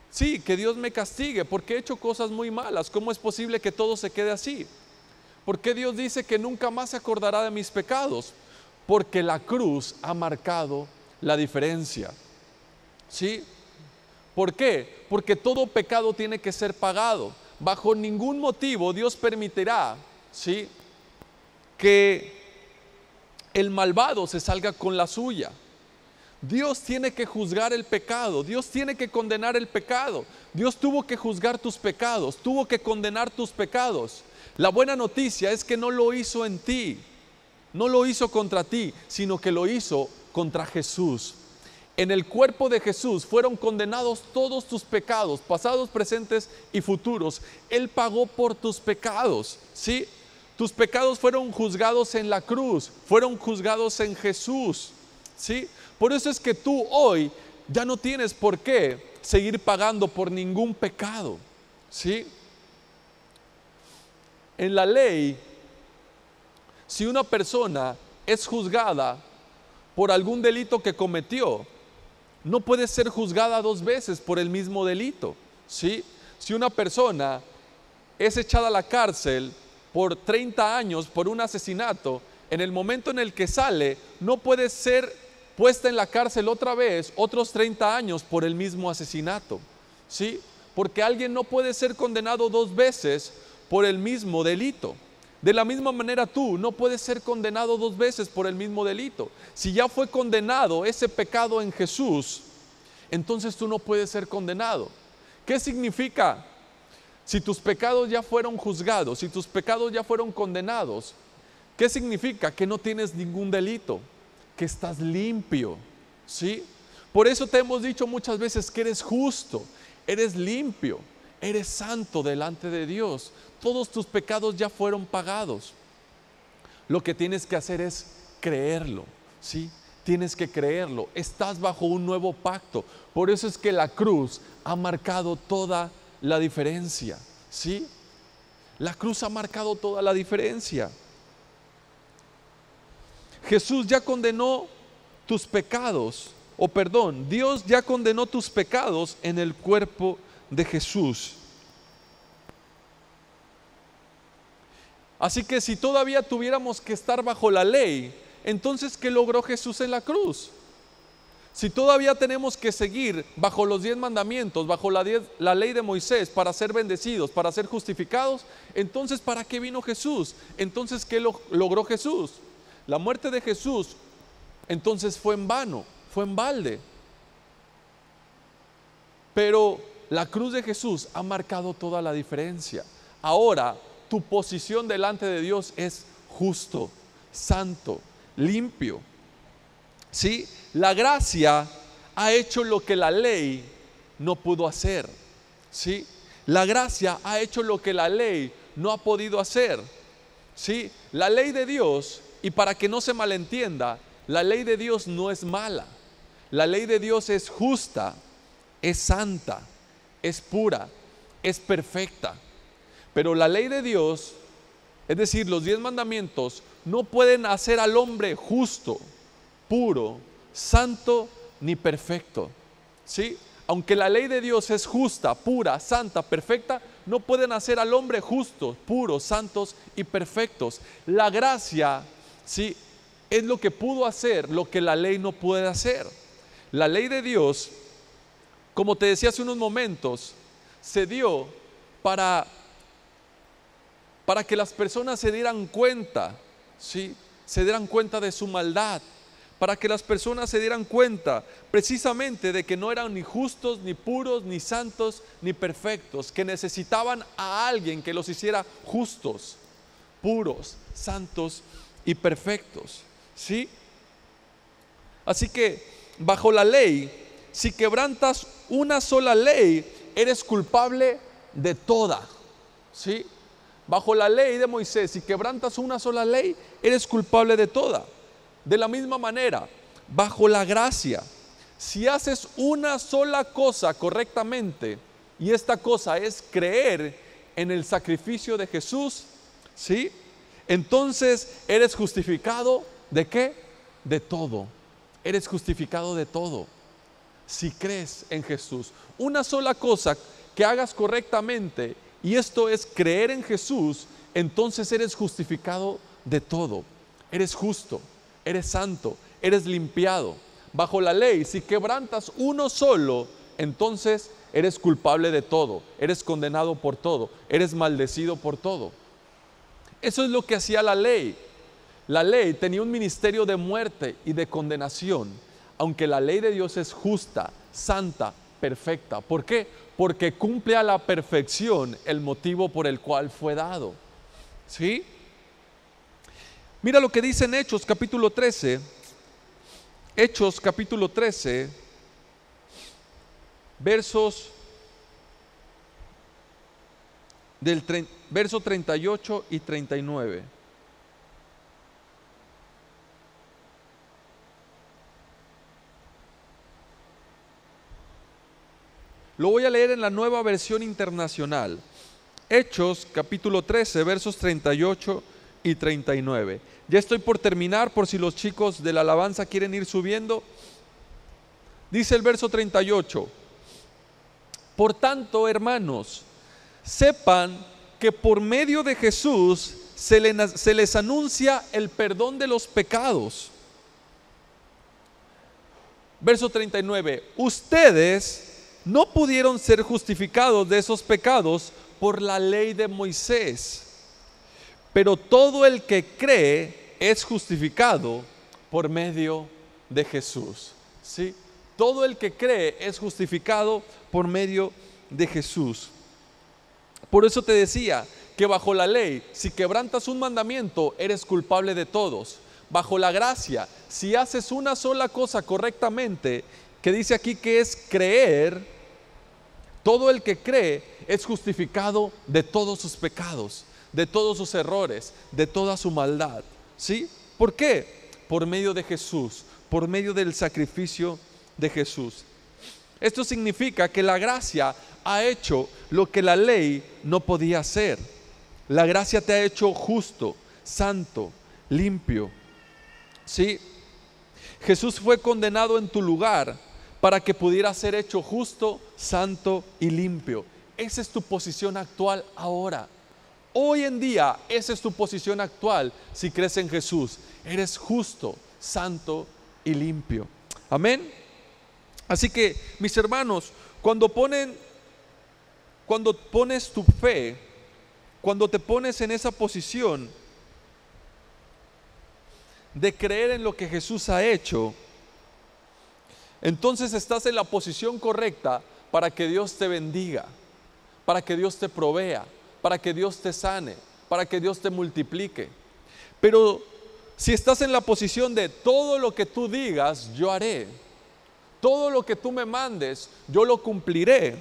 sí, que Dios me castigue porque he hecho cosas muy malas. ¿Cómo es posible que todo se quede así? ¿Por qué Dios dice que nunca más se acordará de mis pecados? Porque la cruz ha marcado la diferencia, ¿sí? ¿Por qué? Porque todo pecado tiene que ser pagado. Bajo ningún motivo Dios permitirá, ¿sí?, que el malvado se salga con la suya. Dios tiene que juzgar el pecado, Dios tiene que condenar el pecado. Dios tuvo que juzgar tus pecados, tuvo que condenar tus pecados. La buena noticia es que no lo hizo en ti, no lo hizo contra ti, sino que lo hizo contra Jesús. En el cuerpo de Jesús fueron condenados todos tus pecados, pasados, presentes y futuros. Él pagó por tus pecados, ¿sí? Tus pecados fueron juzgados en la cruz, fueron juzgados en Jesús, ¿sí? Por eso es que tú hoy ya no tienes por qué seguir pagando por ningún pecado, ¿sí? En la ley, si una persona es juzgada por algún delito que cometió, no puede ser juzgada 2 veces por el mismo delito, ¿sí? Si una persona es echada a la cárcel por 30 años por un asesinato, en el momento en el que sale, no puede ser puesta en la cárcel otra vez, otros 30 años por el mismo asesinato, ¿sí? Porque alguien no puede ser condenado 2 veces por el mismo delito. De la misma manera tú no puedes ser condenado 2 veces por el mismo delito. Si ya fue condenado ese pecado en Jesús, entonces tú no puedes ser condenado. ¿Qué significa? Si tus pecados ya fueron juzgados, si tus pecados ya fueron condenados, ¿qué significa? Que no tienes ningún delito, que estás limpio, ¿sí? Por eso te hemos dicho muchas veces que eres justo, eres limpio, eres santo delante de Dios. Todos tus pecados ya fueron pagados. Lo que tienes que hacer es creerlo, ¿sí? Tienes que creerlo. Estás bajo un nuevo pacto. Por eso es que la cruz ha marcado toda la diferencia, ¿sí? La cruz ha marcado toda la diferencia. Jesús ya condenó tus pecados, Dios ya condenó tus pecados en el cuerpo de Jesús. Así que si todavía tuviéramos que estar bajo la ley, entonces ¿qué logró Jesús en la cruz? Si todavía tenemos que seguir bajo los 10 mandamientos, bajo la ley de Moisés para ser bendecidos, para ser justificados, entonces ¿para qué vino Jesús? Entonces ¿qué logró Jesús? La muerte de Jesús entonces fue en vano, fue en balde. Pero la cruz de Jesús ha marcado toda la diferencia. Ahora tu posición delante de Dios es justo, santo, limpio. ¿Sí? La gracia ha hecho lo que la ley no pudo hacer. ¿Sí? La gracia ha hecho lo que la ley no ha podido hacer. ¿Sí? La ley de Dios, y para que no se malentienda, la ley de Dios no es mala. La ley de Dios es justa, es santa, es pura, es perfecta. Pero la ley de Dios, es decir, los 10 mandamientos, no pueden hacer al hombre justo, puro, santo ni perfecto. ¿Sí? Aunque la ley de Dios es justa, pura, santa, perfecta, no pueden hacer al hombre justos, puros, santos y perfectos. La gracia, ¿sí?, es lo que pudo hacer lo que la ley no puede hacer. La ley de Dios, como te decía hace unos momentos, se dio para que las personas se dieran cuenta, ¿sí?, se dieran cuenta de su maldad, para que las personas se dieran cuenta precisamente de que no eran ni justos, ni puros, ni santos, ni perfectos, que necesitaban a alguien que los hiciera justos, puros, santos y perfectos, ¿sí? Así que bajo la ley, si quebrantas una sola ley, eres culpable de toda, ¿sí? Bajo la ley de Moisés, si quebrantas una sola ley, eres culpable de toda. De la misma manera, bajo la gracia, si haces una sola cosa correctamente, y esta cosa es creer en el sacrificio de Jesús, ¿sí?, entonces eres justificado ¿de qué? De todo. Eres justificado de todo. Si crees en Jesús, una sola cosa que hagas correctamente, y esto es creer en Jesús, entonces eres justificado de todo. Eres justo, eres santo, eres limpiado. Bajo la ley, si quebrantas uno solo, entonces eres culpable de todo, eres condenado por todo, eres maldecido por todo. Eso es lo que hacía la ley. La ley tenía un ministerio de muerte y de condenación, aunque la ley de Dios es justa, santa, perfecta. ¿Por qué? Porque cumple a la perfección el motivo por el cual fue dado. ¿Sí? Mira lo que dice en Hechos capítulo 13. Hechos capítulo 13, versos verso 38 y 39. Lo voy a leer en la Nueva Versión Internacional. Hechos capítulo 13, versos 38 y 39. Ya estoy por terminar, por si los chicos de la alabanza quieren ir subiendo. Dice el verso 38: por tanto, hermanos, sepan que por medio de Jesús se les anuncia el perdón de los pecados. Verso 39, ustedes no pudieron ser justificados de esos pecados por la ley de Moisés, pero todo el que cree es justificado por medio de Jesús. ¿Sí? Todo el que cree es justificado por medio de Jesús. Por eso te decía que bajo la ley, si quebrantas un mandamiento, eres culpable de todos. Bajo la gracia, si haces una sola cosa correctamente, que dice aquí que es creer, todo el que cree es justificado de todos sus pecados, de todos sus errores, de toda su maldad. ¿Sí? ¿Por qué? Por medio de Jesús, por medio del sacrificio de Jesús. Esto significa que la gracia ha hecho lo que la ley no podía hacer. La gracia te ha hecho justo, santo, limpio. ¿Sí? Jesús fue condenado en tu lugar para que pudiera ser hecho justo, santo y limpio. Esa es tu posición actual ahora. Hoy en día, esa es tu posición actual si crees en Jesús. Eres justo, santo y limpio. Amén. Así que, mis hermanos, cuando pones tu fe, cuando te pones en esa posición de creer en lo que Jesús ha hecho, entonces estás en la posición correcta para que Dios te bendiga, para que Dios te provea, para que Dios te sane, para que Dios te multiplique. Pero si estás en la posición de todo lo que tú digas, yo haré, todo lo que tú me mandes, yo lo cumpliré,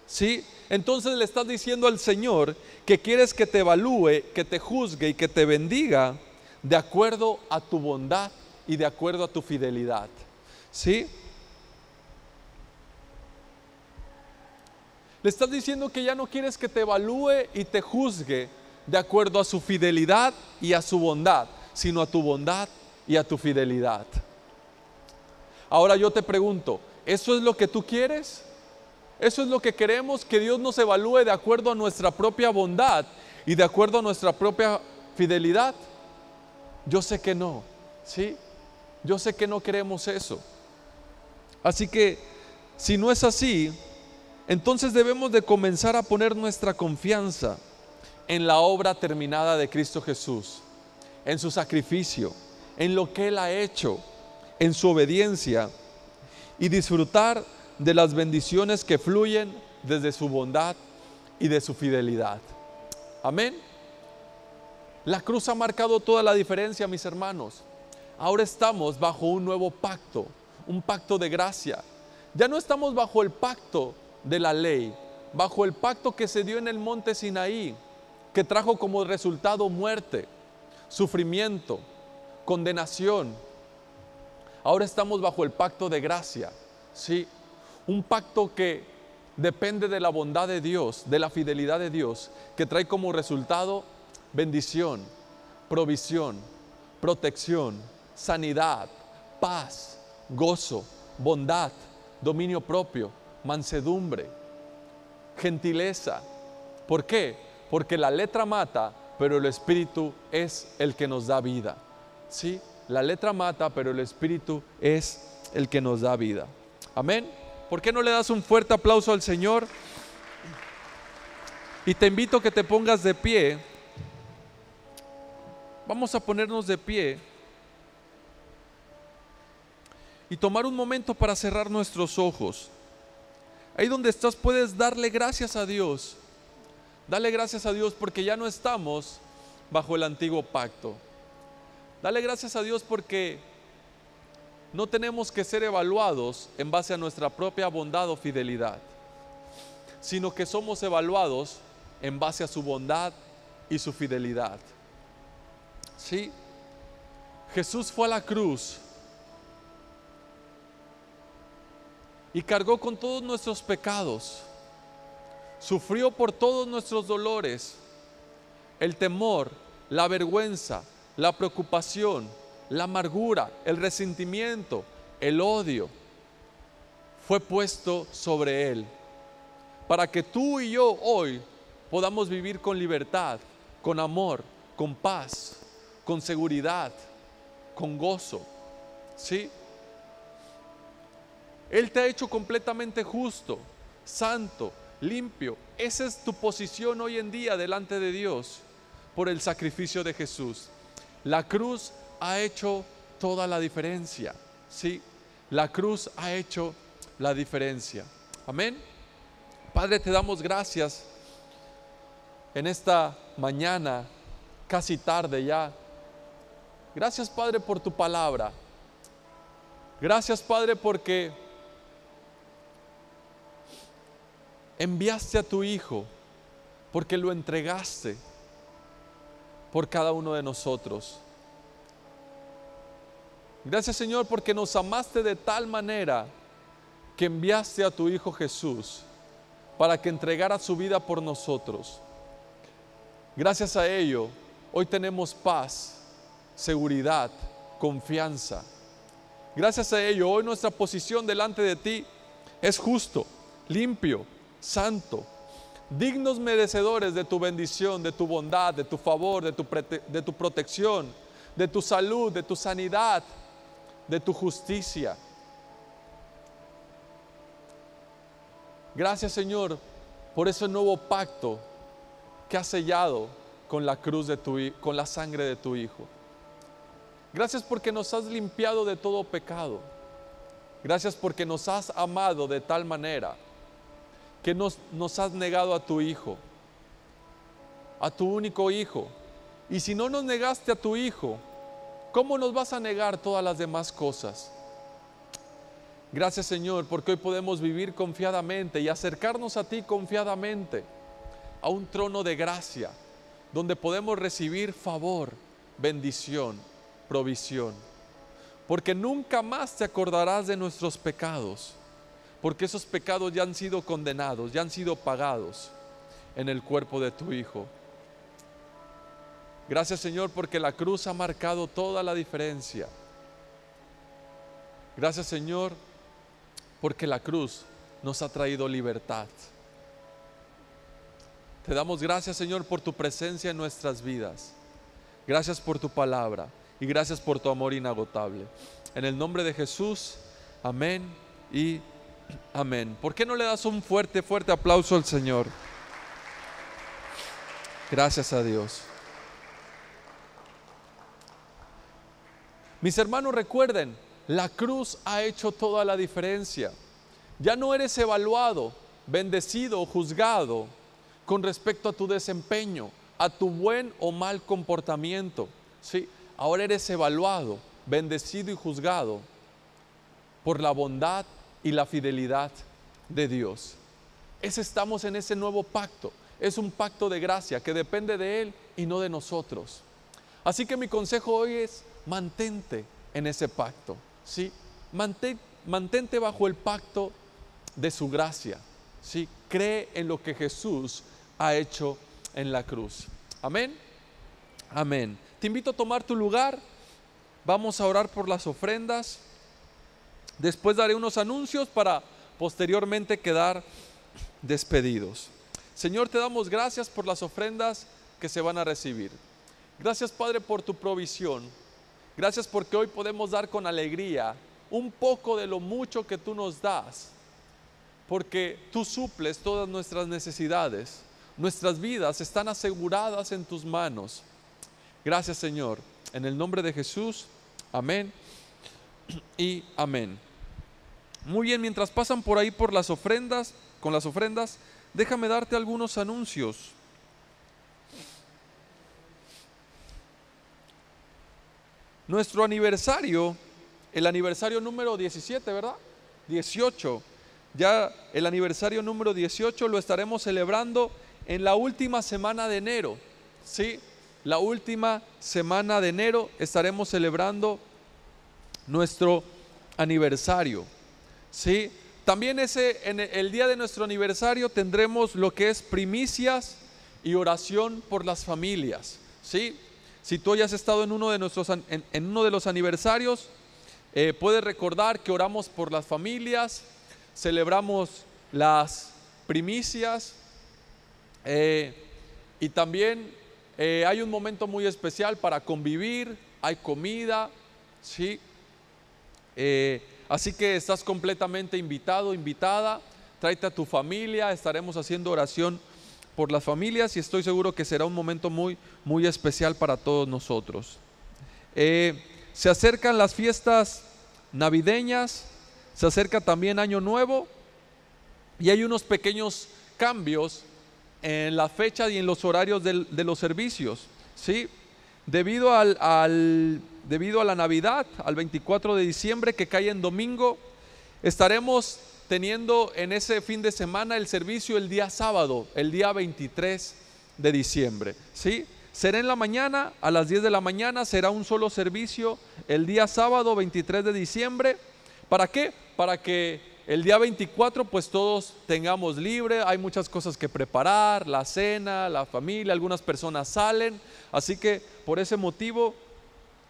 ¿sí? Entonces le estás diciendo al Señor que quieres que te evalúe, que te juzgue y que te bendiga de acuerdo a tu bondad y de acuerdo a tu fidelidad. ¿Sí? Le estás diciendo que ya no quieres que te evalúe y te juzgue de acuerdo a su fidelidad y a su bondad, sino a tu bondad y a tu fidelidad. Ahora yo te pregunto, ¿eso es lo que tú quieres? ¿Eso es lo que queremos? ¿Que Dios nos evalúe de acuerdo a nuestra propia bondad y de acuerdo a nuestra propia fidelidad? Yo sé que no, ¿sí? Yo sé que no queremos eso. Así que, si no es así, entonces debemos de comenzar a poner nuestra confianza en la obra terminada de Cristo Jesús, en su sacrificio, en lo que Él ha hecho, en su obediencia, y disfrutar de las bendiciones que fluyen desde su bondad y de su fidelidad. Amén. La cruz ha marcado toda la diferencia, mis hermanos. Ahora estamos bajo un nuevo pacto, un pacto de gracia. Ya no estamos bajo el pacto de la ley, bajo el pacto que se dio en el monte Sinaí, que trajo como resultado muerte, sufrimiento, condenación. Ahora estamos bajo el pacto de gracia, ¿sí? Un pacto que depende de la bondad de Dios, de la fidelidad de Dios, que trae como resultado bendición, provisión, protección, sanidad, paz, gozo, bondad, dominio propio, mansedumbre, gentileza. ¿Por qué? Porque la letra mata, pero el Espíritu es el que nos da vida. ¿Sí? La letra mata, pero el Espíritu es el que nos da vida. Amén. ¿Por qué no le das un fuerte aplauso al Señor? Y te invito a que te pongas de pie. Vamos a ponernos de pie y tomar un momento para cerrar nuestros ojos. Ahí donde estás puedes darle gracias a Dios. Dale gracias a Dios porque ya no estamos bajo el antiguo pacto. Dale gracias a Dios porque no tenemos que ser evaluados en base a nuestra propia bondad o fidelidad, sino que somos evaluados en base a su bondad y su fidelidad. ¿Sí? Jesús fue a la cruz y cargó con todos nuestros pecados, sufrió por todos nuestros dolores, el temor, la vergüenza, la preocupación, la amargura, el resentimiento, el odio, fue puesto sobre Él, para que tú y yo hoy podamos vivir con libertad, con amor, con paz, con seguridad, con gozo. ¿Sí? Él te ha hecho completamente justo, santo, limpio. Esa es tu posición hoy en día delante de Dios por el sacrificio de Jesús. La cruz ha hecho toda la diferencia. ¿Sí? La cruz ha hecho la diferencia. Amén. Padre, te damos gracias en esta mañana, casi tarde ya. Gracias, Padre, por tu palabra. Gracias, Padre, porque enviaste a tu Hijo, porque lo entregaste por cada uno de nosotros. Gracias, Señor, porque nos amaste de tal manera que enviaste a tu Hijo Jesús para que entregara su vida por nosotros. Gracias a ello, hoy tenemos paz, seguridad, confianza. Gracias a ello, hoy nuestra posición delante de ti es justo, limpio, santo, dignos merecedores de tu bendición, de tu bondad, de tu favor, de tu protección, de tu salud, de tu sanidad, de tu justicia. Gracias, Señor, por ese nuevo pacto que has sellado con la cruz con la sangre de tu Hijo. Gracias porque nos has limpiado de todo pecado. Gracias porque nos has amado de tal manera que nos has negado a tu Hijo, a tu único Hijo. Y si no nos negaste a tu Hijo, ¿cómo nos vas a negar todas las demás cosas? Gracias, Señor, porque hoy podemos vivir confiadamente y acercarnos a ti confiadamente, a un trono de gracia, donde podemos recibir favor, bendición, provisión. Porque nunca más te acordarás de nuestros pecados, porque esos pecados ya han sido condenados, ya han sido pagados en el cuerpo de tu Hijo. Gracias, Señor, porque la cruz ha marcado toda la diferencia. Gracias, Señor, porque la cruz nos ha traído libertad. Te damos gracias, Señor, por tu presencia en nuestras vidas. Gracias por tu palabra y gracias por tu amor inagotable. En el nombre de Jesús, amén y amén. ¿Por qué no le das un fuerte aplauso al Señor? Gracias a Dios. Mis hermanos, recuerden, la cruz ha hecho toda la diferencia. Ya no eres evaluado, bendecido o juzgado con respecto a tu desempeño, a tu buen o mal comportamiento. ¿Sí? Ahora eres evaluado, bendecido y juzgado por la bondad y la fidelidad de Dios. Estamos en ese nuevo pacto. Es un pacto de gracia que depende de Él y no de nosotros. Así que mi consejo hoy es: mantente en ese pacto. ¿Sí? Mantente bajo el pacto de su gracia. ¿Sí? Cree en lo que Jesús ha hecho en la cruz. Amén. Amén. Te invito a tomar tu lugar. Vamos a orar por las ofrendas. Después daré unos anuncios para posteriormente quedar despedidos. Señor, te damos gracias por las ofrendas que se van a recibir. Gracias, Padre, por tu provisión. Gracias porque hoy podemos dar con alegría un poco de lo mucho que tú nos das, porque tú suples todas nuestras necesidades. Nuestras vidas están aseguradas en tus manos. Gracias, Señor. En el nombre de Jesús, amén y amén. Muy bien, mientras pasan por ahí por las ofrendas, con las ofrendas, déjame darte algunos anuncios. Nuestro aniversario, el aniversario número 17, ¿verdad? 18. Ya el aniversario número 18 lo estaremos celebrando en la última semana de enero. ¿Sí? La última semana de enero estaremos celebrando nuestro aniversario. ¿Sí? También en el día de nuestro aniversario tendremos lo que es primicias y oración por las familias. ¿Sí? Si tú hayas estado en uno de los aniversarios, puedes recordar que oramos por las familias, celebramos las primicias y también hay un momento muy especial para convivir, hay comida, ¿sí? Así que estás completamente invitado, invitada. Tráete a tu familia, estaremos haciendo oración por las familias y estoy seguro que será un momento muy, muy especial para todos nosotros. Se acercan las fiestas navideñas, se acerca también Año Nuevo y hay unos pequeños cambios en la fecha y en los horarios de los servicios, ¿sí? Debido a la Navidad, al 24 de diciembre que cae en domingo, estaremos teniendo en ese fin de semana el servicio el día sábado, el día 23 de diciembre, ¿sí? Será en la mañana, a las 10 de la mañana, será un solo servicio el día sábado 23 de diciembre. ¿Para qué? Para que el día 24 pues todos tengamos libre. Hay muchas cosas que preparar, la cena, la familia, algunas personas salen, así que por ese motivo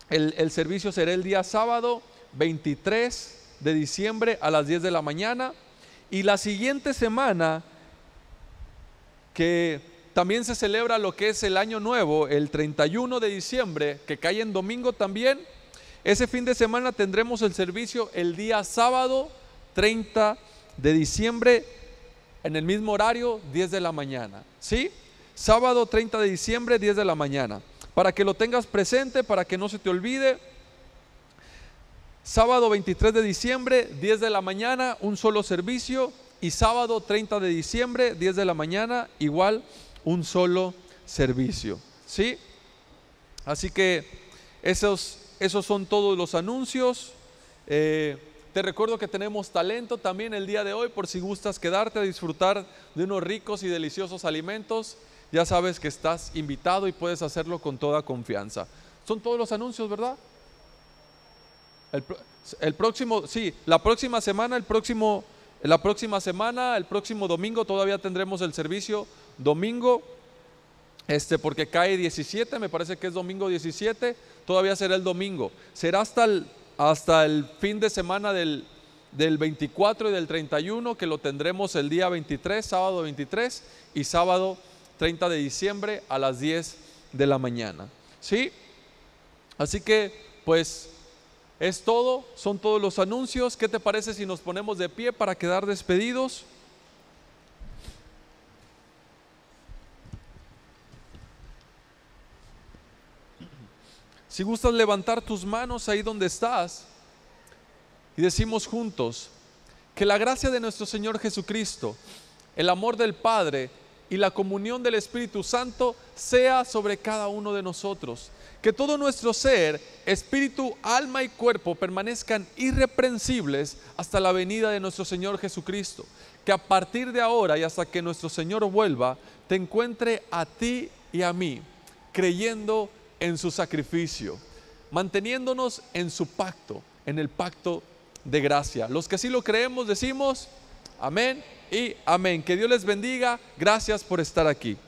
el servicio será el día sábado 23 de diciembre a las 10 de la mañana. Y la siguiente semana, que también se celebra lo que es el Año Nuevo, el 31 de diciembre, que cae en domingo también, ese fin de semana tendremos el servicio el día sábado 30 de diciembre en el mismo horario, 10 de la mañana, ¿sí? Sábado 30 de diciembre, 10 de la mañana, para que lo tengas presente, para que no se te olvide. Sábado 23 de diciembre, 10 de la mañana, un solo servicio. Y sábado 30 de diciembre, 10 de la mañana, igual un solo servicio, ¿sí? Así que esos son todos los anuncios. Te recuerdo que tenemos talento también el día de hoy, por si gustas quedarte a disfrutar de unos ricos y deliciosos alimentos. Ya sabes que estás invitado y puedes hacerlo con toda confianza. Son todos los anuncios, ¿verdad? El próximo domingo todavía tendremos el servicio domingo, porque cae 17, me parece que es domingo 17, todavía será el domingo. Será hasta el fin de semana del 24 y del 31, que lo tendremos el día 23, sábado 23 y sábado 30 de diciembre a las 10 de la mañana, ¿sí? Así que pues es todo, son todos los anuncios. ¿Qué te parece si nos ponemos de pie para quedar despedidos? Si gustas levantar tus manos ahí donde estás y decimos juntos: que la gracia de nuestro Señor Jesucristo, el amor del Padre y la comunión del Espíritu Santo sea sobre cada uno de nosotros. Que todo nuestro ser, espíritu, alma y cuerpo permanezcan irreprensibles hasta la venida de nuestro Señor Jesucristo. Que a partir de ahora y hasta que nuestro Señor vuelva, te encuentre a ti y a mí, creyendo en su sacrificio, manteniéndonos en su pacto, en el pacto de gracia. Los que sí lo creemos decimos amén y amén. Que Dios les bendiga. Gracias por estar aquí.